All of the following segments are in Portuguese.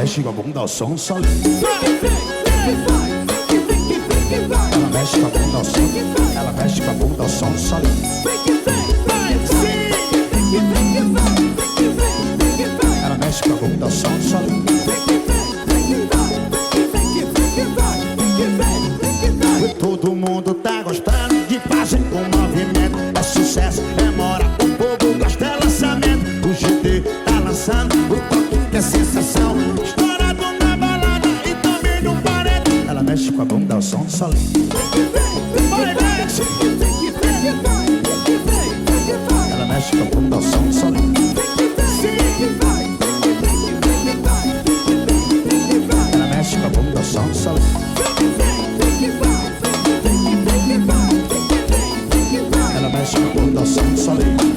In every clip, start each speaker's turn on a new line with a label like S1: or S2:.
S1: mexe com a bunda ao som solinho. Ela mexe com a bunda ao som. Ela mexe com a bunda ao som solinho. Ela mexe com a bunda ao som solinho. Todo mundo tá gostando de fazer um movimento. É sucesso, é moral, o povo gosta, é lançamento. O GT tá lançando o toque que é sensação. Estourado na balada e também no paredão. Ela mexe com a bunda ao som solinho. Ela mexe com a bunda ao som solinho. Ela mexe com a bunda ao som solinho. Ela mexe com a bunda ao som solinho.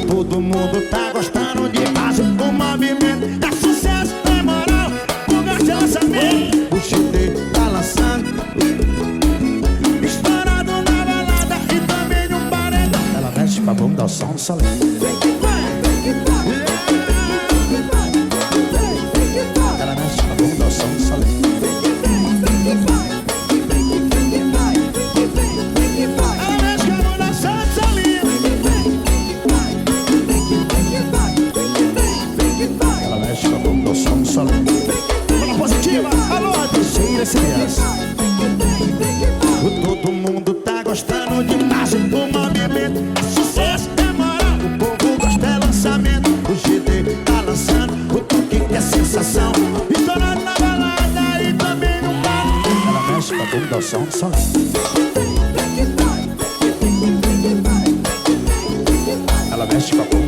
S1: Todo mundo tá gostando de fazer um movimento. É sucesso, é moral, o gosto é lançamento. O GT tá lançando, estourado na balada e também no paredão. Ela mexe com a bunda ao som solinho. Ela mexe com a bunda ao som solinho. Ela mexe com a bunda ao som solinho. Bola positiva, alô, terceira criança. Todo mundo tá gostando de fazer um movimento. Sucesso é moral, o povo gosta, é lançamento. O GT tá lançando o toque que é sensação. Estourado na balada e também no bar. Ela mexe com a bunda ao som solinho. Ela mexe com a bunda.